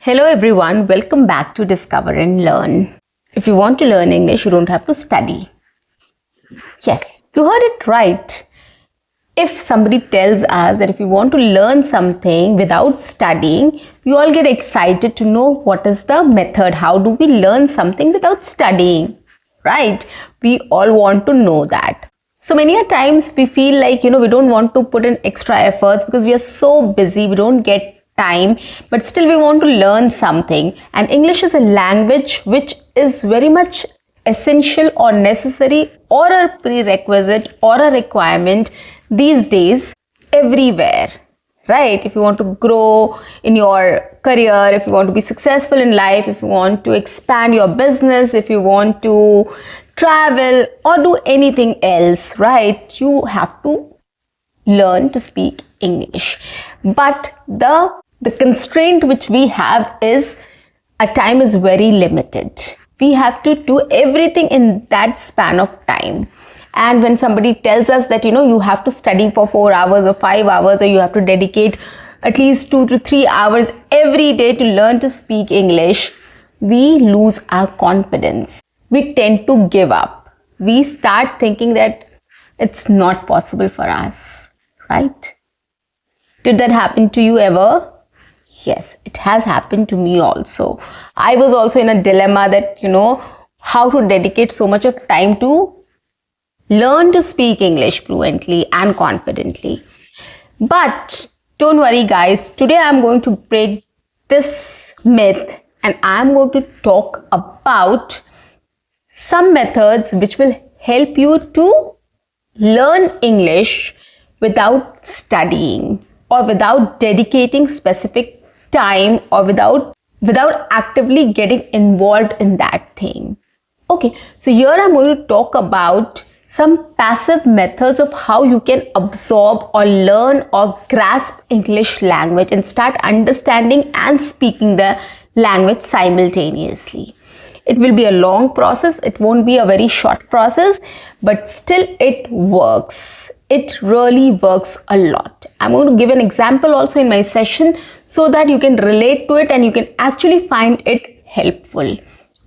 Hello everyone, welcome back to Discover and Learn. If you want to learn English, you don't have to study. Yes, you heard it right. If somebody tells us that if you want to learn something without studying, we all get excited to know what is the method. How do we learn something without studying? Right? We all want to know that. So many a times we feel like, we don't want to put in extra efforts because we are so busy, we don't get time, but still we want to learn something. And English is a language which is very much essential or necessary or a prerequisite or a requirement these days everywhere. Right? If you want to grow in your career, if you want to be successful in life, if you want to expand your business, if you want to travel or do anything else, right? You have to learn to speak English. But the constraint which we have is our time is very limited. We have to do everything in that span of time. And when somebody tells us that, you have to study for 4 hours or 5 hours, or you have to dedicate at least 2 to 3 hours every day to learn to speak English, we lose our confidence. We tend to give up. We start thinking that it's not possible for us, right? Did that happen to you ever? Yes, it has happened to me also. I was also in a dilemma that, how to dedicate so much of time to learn to speak English fluently and confidently. But don't worry guys, today I'm going to break this myth and I'm going to talk about some methods which will help you to learn English without studying or without dedicating specific time or without actively getting involved in that thing. Okay, so here I'm going to talk about some passive methods of how you can absorb or learn or grasp English language and start understanding and speaking the language simultaneously. It will be a long process. It won't be a very short process, but still it works. It really works a lot. I'm going to give an example also in my session so that you can relate to it and you can actually find it helpful.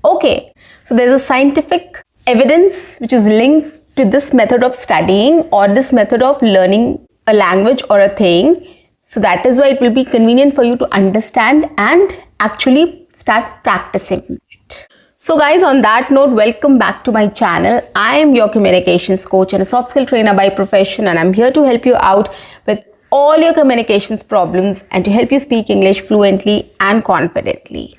Okay, so there's a scientific evidence which is linked to this method of studying or this method of learning a language or a thing. So that is why it will be convenient for you to understand and actually start practicing it. So guys, on that note, welcome back to my channel. I am your communications coach and a soft skill trainer by profession, and I'm here to help you out with all your communications problems and to help you speak English fluently and confidently.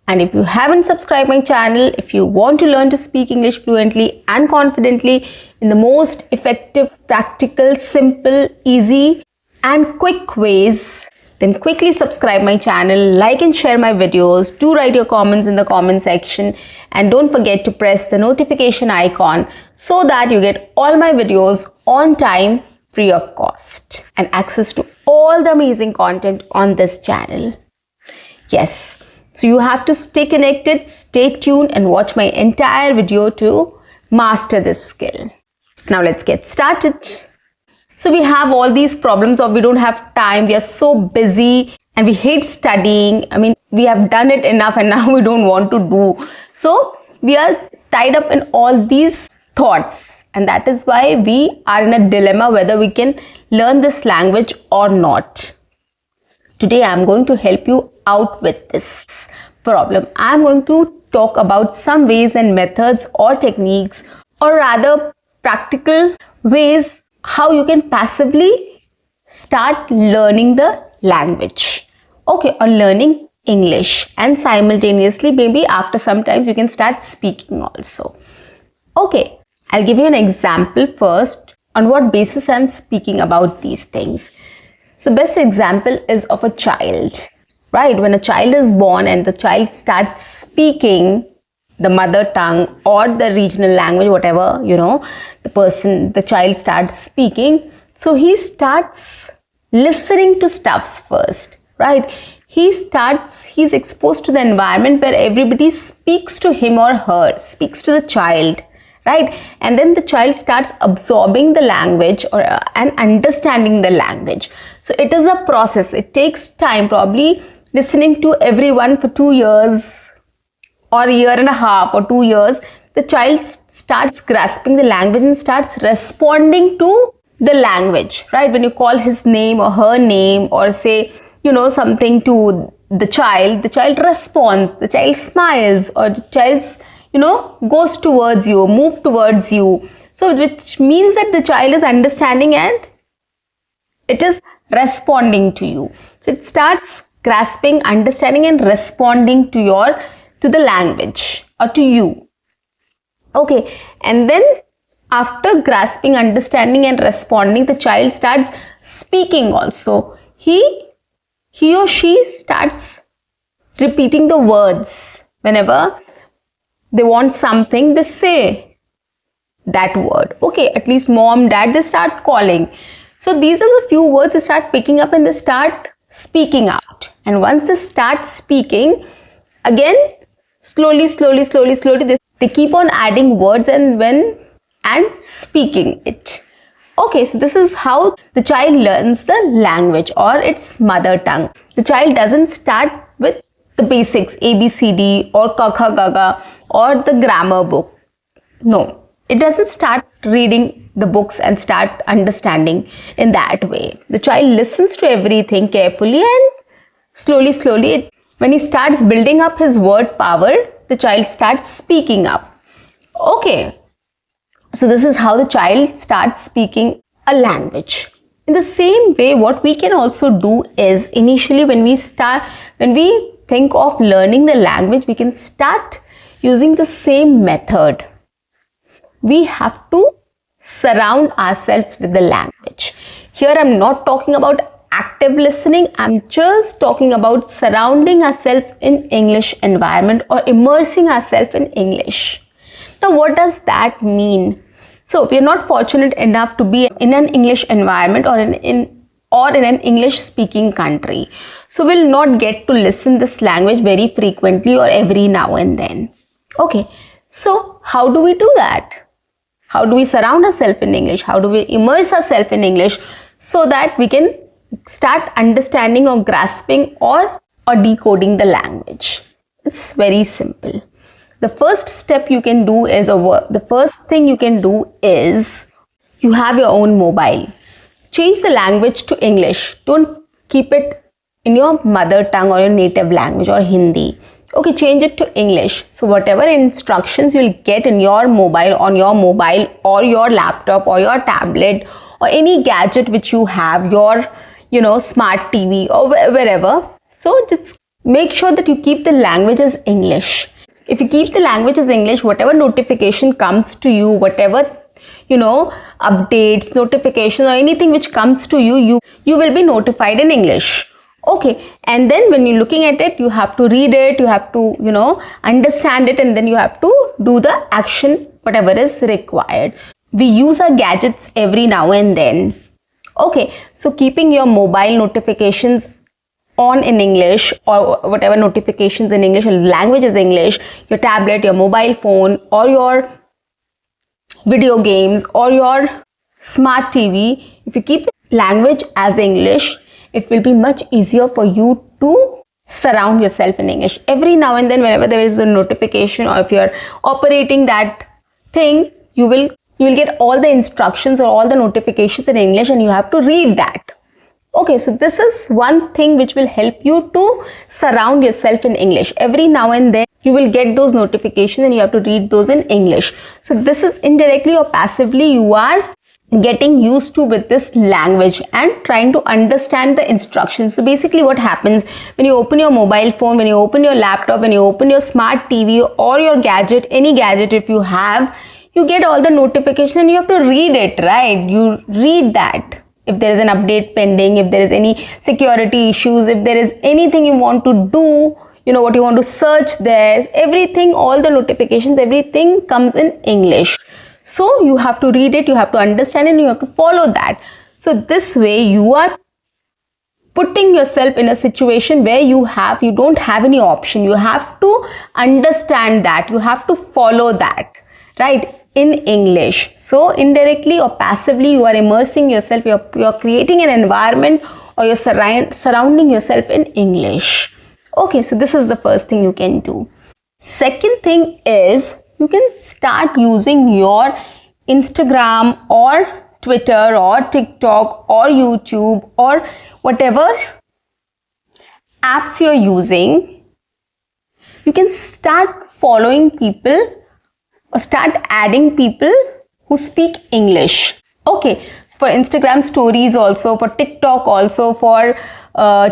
And if you haven't subscribed my channel, if you want to learn to speak English fluently and confidently in the most effective, practical, simple, easy and quick ways, then quickly subscribe my channel, like and share my videos, do write your comments in the comment section, and don't forget to press the notification icon so that you get all my videos on time, free of cost, and access to all the amazing content on this channel. Yes, so you have to stay connected, stay tuned and watch my entire video to master this skill. Now let's get started. So we have all these problems of we don't have time, we are so busy and we hate studying. I mean, we have done it enough and now we don't want to do. So we are tied up in all these thoughts, and that is why we are in a dilemma whether we can learn this language or not. Today I'm going to help you out with this problem. I'm going to talk about some ways and methods or techniques, or rather practical ways how you can passively start learning the language, okay, or learning English, and simultaneously maybe after some times you can start speaking also. Okay, I'll give you an example first on what basis I'm speaking about these things. So best example is of a child, right? When a child is born and the child starts speaking the mother tongue or the regional language, whatever, the child starts speaking. So he starts listening to stuffs first, right? He's exposed to the environment where everybody speaks to him or her, speaks to the child, right? And then the child starts absorbing the language and understanding the language. So it is a process. It takes time, probably listening to everyone for 2 years or a year and a half or 2 years, the child starts grasping the language and starts responding to the language, right? When you call his name or her name or say, something to the child responds, the child smiles, or the child, goes towards you, move towards you. So which means that the child is understanding and it is responding to you. So it starts grasping, understanding and responding to the language or to you. Okay, and then after grasping, understanding and responding, the child starts speaking also. He or she starts repeating the words. Whenever they want something, they say that word. Okay, at least mom, dad, they start calling. So these are the few words they start picking up and they start speaking out. And once they start speaking, again, slowly, they keep on adding words and speaking it. Okay, so this is how the child learns the language or its mother tongue. The child doesn't start with the basics, ABCD or Kakha Gaga or the grammar book. No, it doesn't start reading the books and start understanding in that way. The child listens to everything carefully and slowly, when he starts building up his word power, the child starts speaking up. Okay, so this is how the child starts speaking a language. In the same way, what we can also do is initially when we think of learning the language, we can start using the same method. We have to surround ourselves with the language. Here I'm not talking about active listening. I'm just talking about surrounding ourselves in English environment or immersing ourselves in English. Now, what does that mean? So, if you're not fortunate enough to be in an English environment or in an English speaking country, so we'll not get to listen this language very frequently or every now and then. Okay, so how do we do that? How do we surround ourselves in English? How do we immerse ourselves in English so that we can start understanding or grasping or decoding the language? It's very simple. The first step you can do is, the first thing you can do is, you have your own mobile. Change the language to English. Don't keep it in your mother tongue or your native language or Hindi. Okay, change it to English. So whatever instructions you'll get in your mobile, on your mobile or your laptop or your tablet or any gadget which you have, your smart TV or wherever. So just make sure that you keep the language as English. If you keep the language as English, whatever notification comes to you, whatever updates, notification or anything which comes to you will be notified in English. Okay, and then when you're looking at it, you have to read it, you have to understand it, and then you have to do the action whatever is required. We use our gadgets every now and then. Okay, so keeping your mobile notifications on in English or whatever notifications in English or language is English, your tablet, your mobile phone or your video games or your smart TV, if you keep the language as English, it will be much easier for you to surround yourself in English. Every now and then, whenever there is a notification or if you're operating that thing, you will get all the instructions or all the notifications in English and you have to read that. Okay, so this is one thing which will help you to surround yourself in English. Every now and then you will get those notifications and you have to read those in English. So this is indirectly or passively you are getting used to with this language and trying to understand the instructions. So basically what happens when you open your mobile phone, when you open your laptop, when you open your smart TV or your gadget, any gadget if you have, you get all the notifications and you have to read it, right? You read that. If there is an update pending, if there is any security issues, if there is anything you want to do, what you want to search there, everything, all the notifications, everything comes in English. So you have to read it, you have to understand it, and you have to follow that. So this way you are putting yourself in a situation where you don't have any option. You have to understand that, you have to follow that, right? In English. So indirectly or passively you are immersing yourself, you're creating an environment or you're surrounding yourself in English. Okay, so this is the first thing you can do. Second thing is you can start using your Instagram or Twitter or TikTok or YouTube or whatever apps you're using. You can start following people or start adding people who speak English. Okay, so for Instagram stories also, for TikTok also, for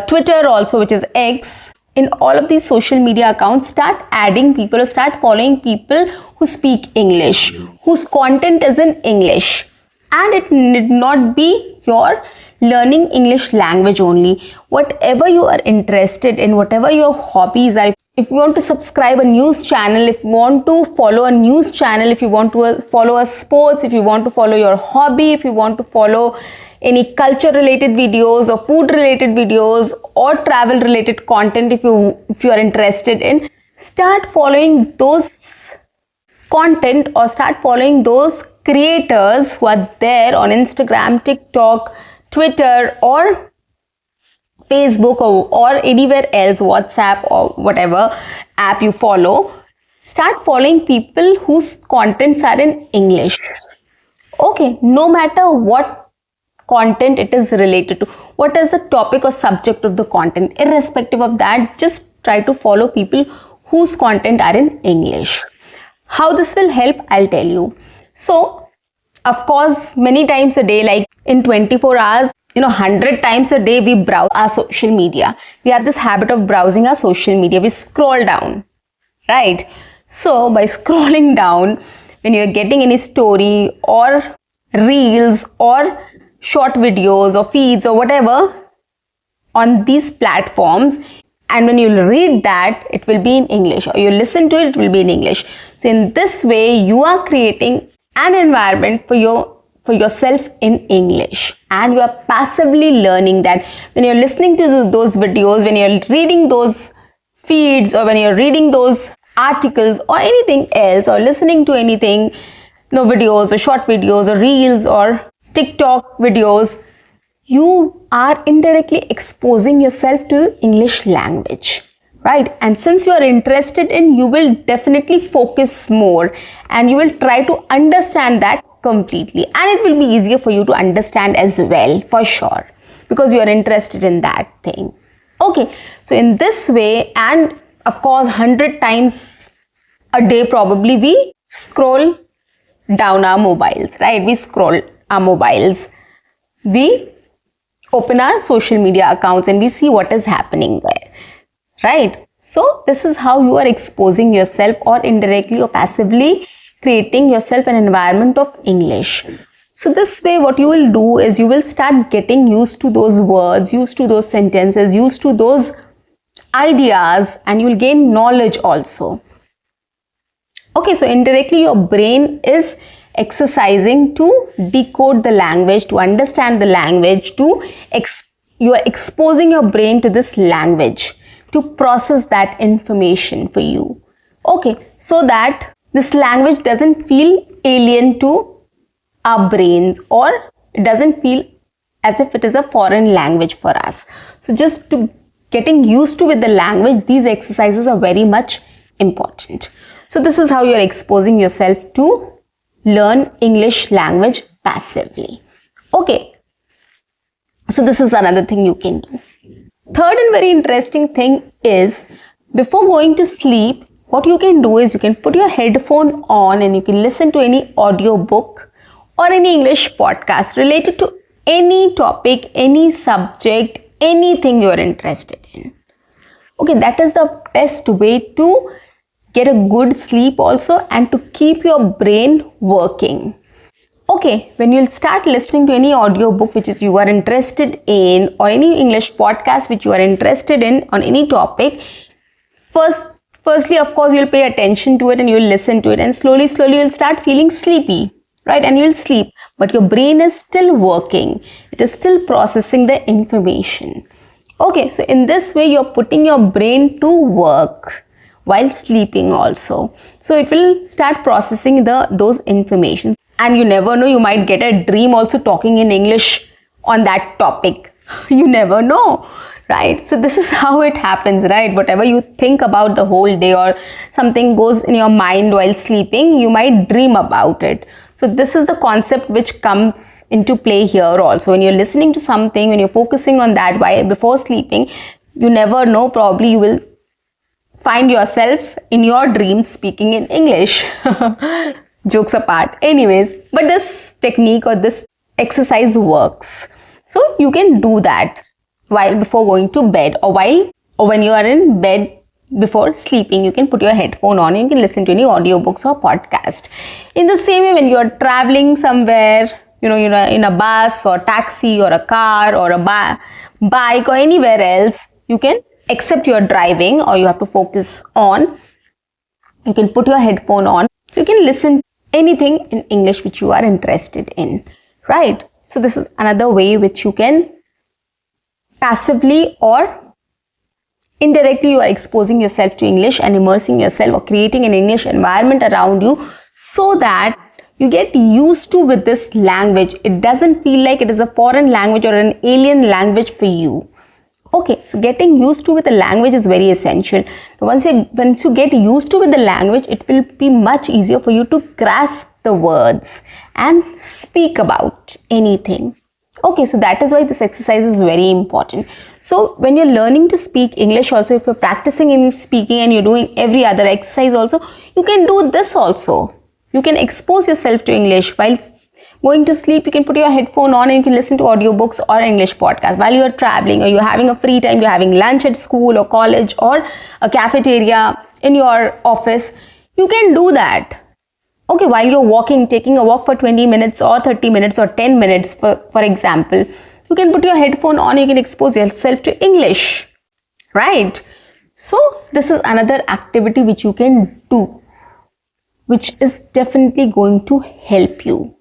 Twitter also, which is X, in all of these social media accounts, start adding people or start following people who speak English, whose content is in English. And it need not be your learning English language only. Whatever you are interested in, whatever your hobbies are, if you want to subscribe a news channel, if you want to follow a news channel, if you want to follow a sports, if you want to follow your hobby, if you want to follow any culture related videos or food related videos or travel related content, if you are interested in, start following those content or start following those creators who are there on Instagram, TikTok, Twitter or Facebook or anywhere else, WhatsApp or whatever app you follow. Start following people whose contents are in English. Okay, no matter what content it is related to, what is the topic or subject of the content, irrespective of that, just try to follow people whose content are in English. How this will help, I'll tell you. So, of course, many times a day, like in 24 hours, 100 times a day, we browse our social media. We have this habit of browsing our social media. We scroll down, right? So, by scrolling down, when you're getting any story or reels or short videos or feeds or whatever on these platforms, and when you read that, it will be in English, or you listen to it, it will be in English. So in this way, you are creating an environment for yourself in English, and you are passively learning that. When you're listening to those videos, when you're reading those feeds, or when you're reading those articles or anything else, or listening to anything, videos or short videos or reels or TikTok videos, you are indirectly exposing yourself to English language, right? And since you are interested in, you will definitely focus more and you will try to understand that completely, and it will be easier for you to understand as well, for sure, because you are interested in that thing. Okay, so in this way, and of course 100 times a day probably we scroll down our mobiles, right? We scroll our mobiles, we open our social media accounts and we see what is happening there, right? So this is how you are exposing yourself, or indirectly or passively creating yourself an environment of English. So this way, what you will do is you will start getting used to those words, used to those sentences, used to those ideas, and you will gain knowledge also. Okay, so indirectly your brain is exercising to decode the language, to understand the language, you are exposing your brain to this language to process that information for you. Okay, so that this language doesn't feel alien to our brains, or it doesn't feel as if it is a foreign language for us. So just to getting used to with the language, these exercises are very much important. So this is how you are exposing yourself to learn English language passively. Okay, so this is another thing you can do. Third and very interesting thing is, before going to sleep, what you can do is you can put your headphone on and you can listen to any audio book or any English podcast related to any topic, any subject, anything you are interested in. Okay, that is the best way to get a good sleep also, and to keep your brain working. Okay, when you'll start listening to any audio book which is you are interested in, or any English podcast which you are interested in on any topic, firstly, of course, you'll pay attention to it and you'll listen to it, and slowly you'll start feeling sleepy, right? And you'll sleep, but your brain is still working. It is still processing the information. Okay, so in this way, you're putting your brain to work while sleeping also. So it will start processing those information, and you never know, you might get a dream also talking in English on that topic. You never know. right? So this is how it happens, right? Whatever you think about the whole day or something goes in your mind while sleeping, you might dream about it. So this is the concept which comes into play here also. When you're listening to something, when you're focusing on that while before sleeping, you never know, probably you will find yourself in your dreams speaking in English. Jokes apart. Anyways, but this technique or this exercise works. So you can do that while before going to bed, or when you are in bed before sleeping. You can put your headphone on and you can listen to any audiobooks or podcast. In the same way, when you are traveling somewhere, you're in a bus or taxi or a car or a bike or anywhere else, you can, except you are driving or you have to focus on, you can put your headphone on, so you can listen anything in English which you are interested in, right? So this is another way which you can passively or indirectly, you are exposing yourself to English and immersing yourself or creating an English environment around you, so that you get used to with this language. It doesn't feel like it is a foreign language or an alien language for you. Okay, so getting used to with the language is very essential. Once you get used to with the language, it will be much easier for you to grasp the words and speak about anything. Okay, so that is why this exercise is very important. So when you're learning to speak English also, if you're practicing in speaking and you're doing every other exercise also, you can do this also. You can expose yourself to English while going to sleep. You can put your headphone on and you can listen to audiobooks or English podcast. While you're traveling or you're having a free time, you're having lunch at school or college or a cafeteria in your office, you can do that. Okay, while you're walking, taking a walk for 20 minutes or 30 minutes or 10 minutes, for example, you can put your headphone on, you can expose yourself to English, right? So this is another activity which you can do, which is definitely going to help you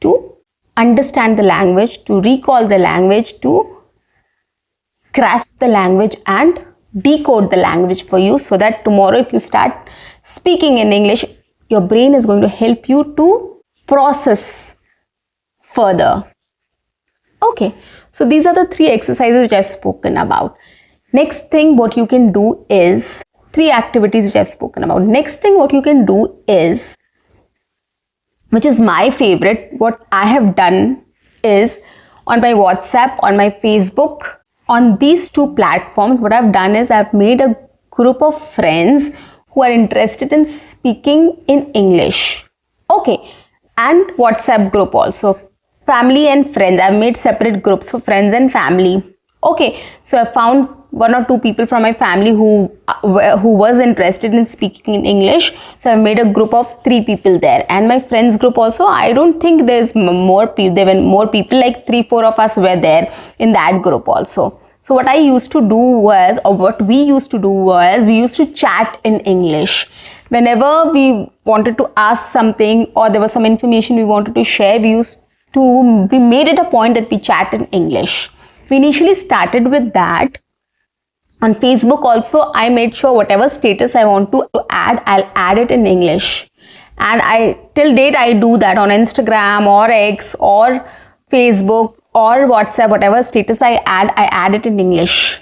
to understand the language, to recall the language, to grasp the language and decode the language for you, so that tomorrow if you start speaking in English, your brain is going to help you to process further. Okay, so these are the 3 exercises which I've spoken about. Next thing what you can do is 3 activities which I've spoken about. Next thing what you can do is, which is my favorite, what I have done is on my WhatsApp, on my Facebook, on these 2 platforms, what I've done is I've made a group of friends who are interested in speaking in English. Okay, and WhatsApp group also, family and friends. I've made separate groups for friends and family. Okay, so I found 1 or 2 people from my family who was interested in speaking in English. So I made a group of 3 people there, and my friends group also. I don't think there's more people. There were more people, like 3-4 of us were there in that group also. So what I used to do was, or what we used to do was, we used to chat in English. Whenever we wanted to ask something or there was some information we wanted to share, we made it a point that we chat in English. We initially started with that. On Facebook also, I made sure whatever status I want to add, I'll add it in English. And till date, I do that on Instagram or X or Facebook or WhatsApp. Whatever status I add it in English.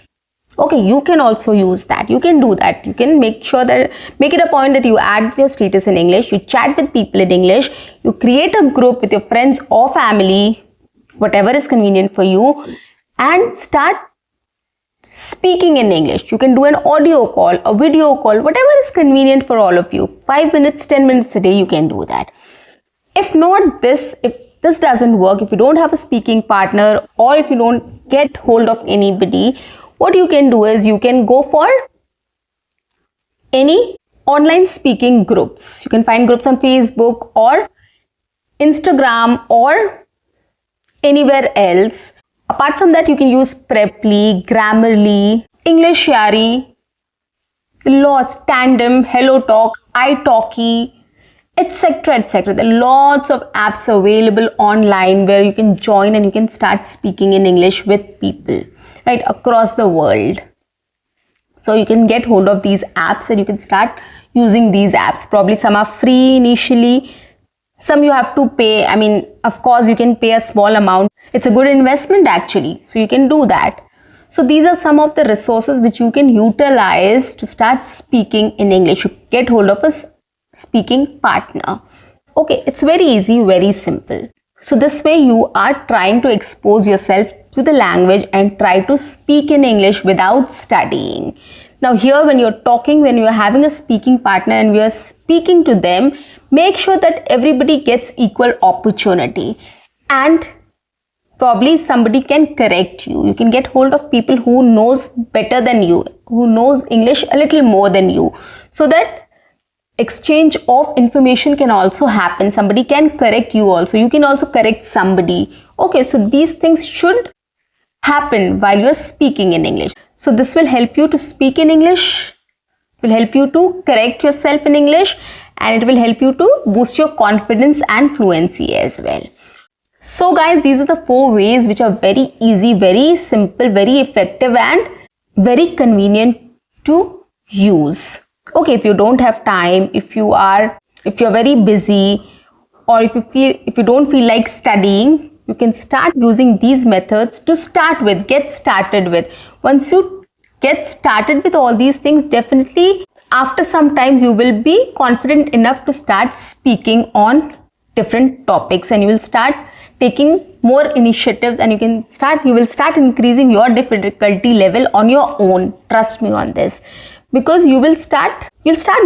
Okay, you can also use that. You can do that. You can make it a point that you add your status in English. You chat with people in English. You create a group with your friends or family, whatever is convenient for you, and start speaking in English. You can do an audio call, a video call, whatever is convenient for all of you. 5 minutes, 10 minutes a day, you can do that. If this doesn't work, if you don't have a speaking partner or if you don't get hold of anybody, what you can do is you can go for any online speaking groups. You can find groups on Facebook or Instagram or anywhere else. Apart from that, you can use Preply, Grammarly, English Yari, lots, Tandem, Hello Talk, italki, etc. etc. There are lots of apps available online where you can join and you can start speaking in English with people right across the world. So you can get hold of these apps and you can start using these apps. Probably some are free initially, some you have to pay. I mean, of course, you can pay a small amount. It's a good investment actually. So you can do that. So these are some of the resources which you can utilize to start speaking in English. You get hold of a speaking partner. Okay, it's very easy, very simple. So this way you are trying to expose yourself to the language and try to speak in English without studying. Now here, when you're talking, when you're having a speaking partner and we are speaking to them, make sure that everybody gets equal opportunity, and probably somebody can correct you. You can get hold of people who knows better than you, who knows English a little more than you, so that exchange of information can also happen. Somebody can correct you also. You can also correct somebody. Okay, so these things should happen while you're speaking in English. So this will help you to speak in English, it will help you to correct yourself in English, and it will help you to boost your confidence and fluency as well. So guys, these are the 4 ways which are very easy, very simple, very effective and very convenient to use. Okay, if you don't have time, if you're very busy, or if you don't feel like studying, you can start using these methods to start with, get started with. Once you get started with all these things, definitely after some time you will be confident enough to start speaking on different topics, and you will start taking more initiatives, and you will start increasing your difficulty level on your own. Trust me on this, because you'll start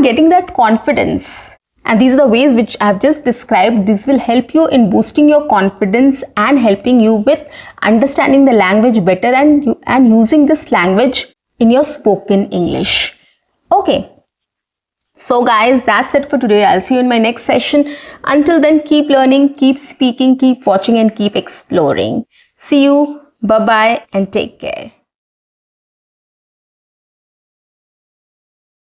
getting that confidence. And these are the ways which I have just described. This will help you in boosting your confidence and helping you with understanding the language better and using this language in your spoken English. Okay. So guys, that's it for today. I'll see you in my next session. Until then, keep learning, keep speaking, keep watching, and keep exploring. See you. Bye-bye and take care.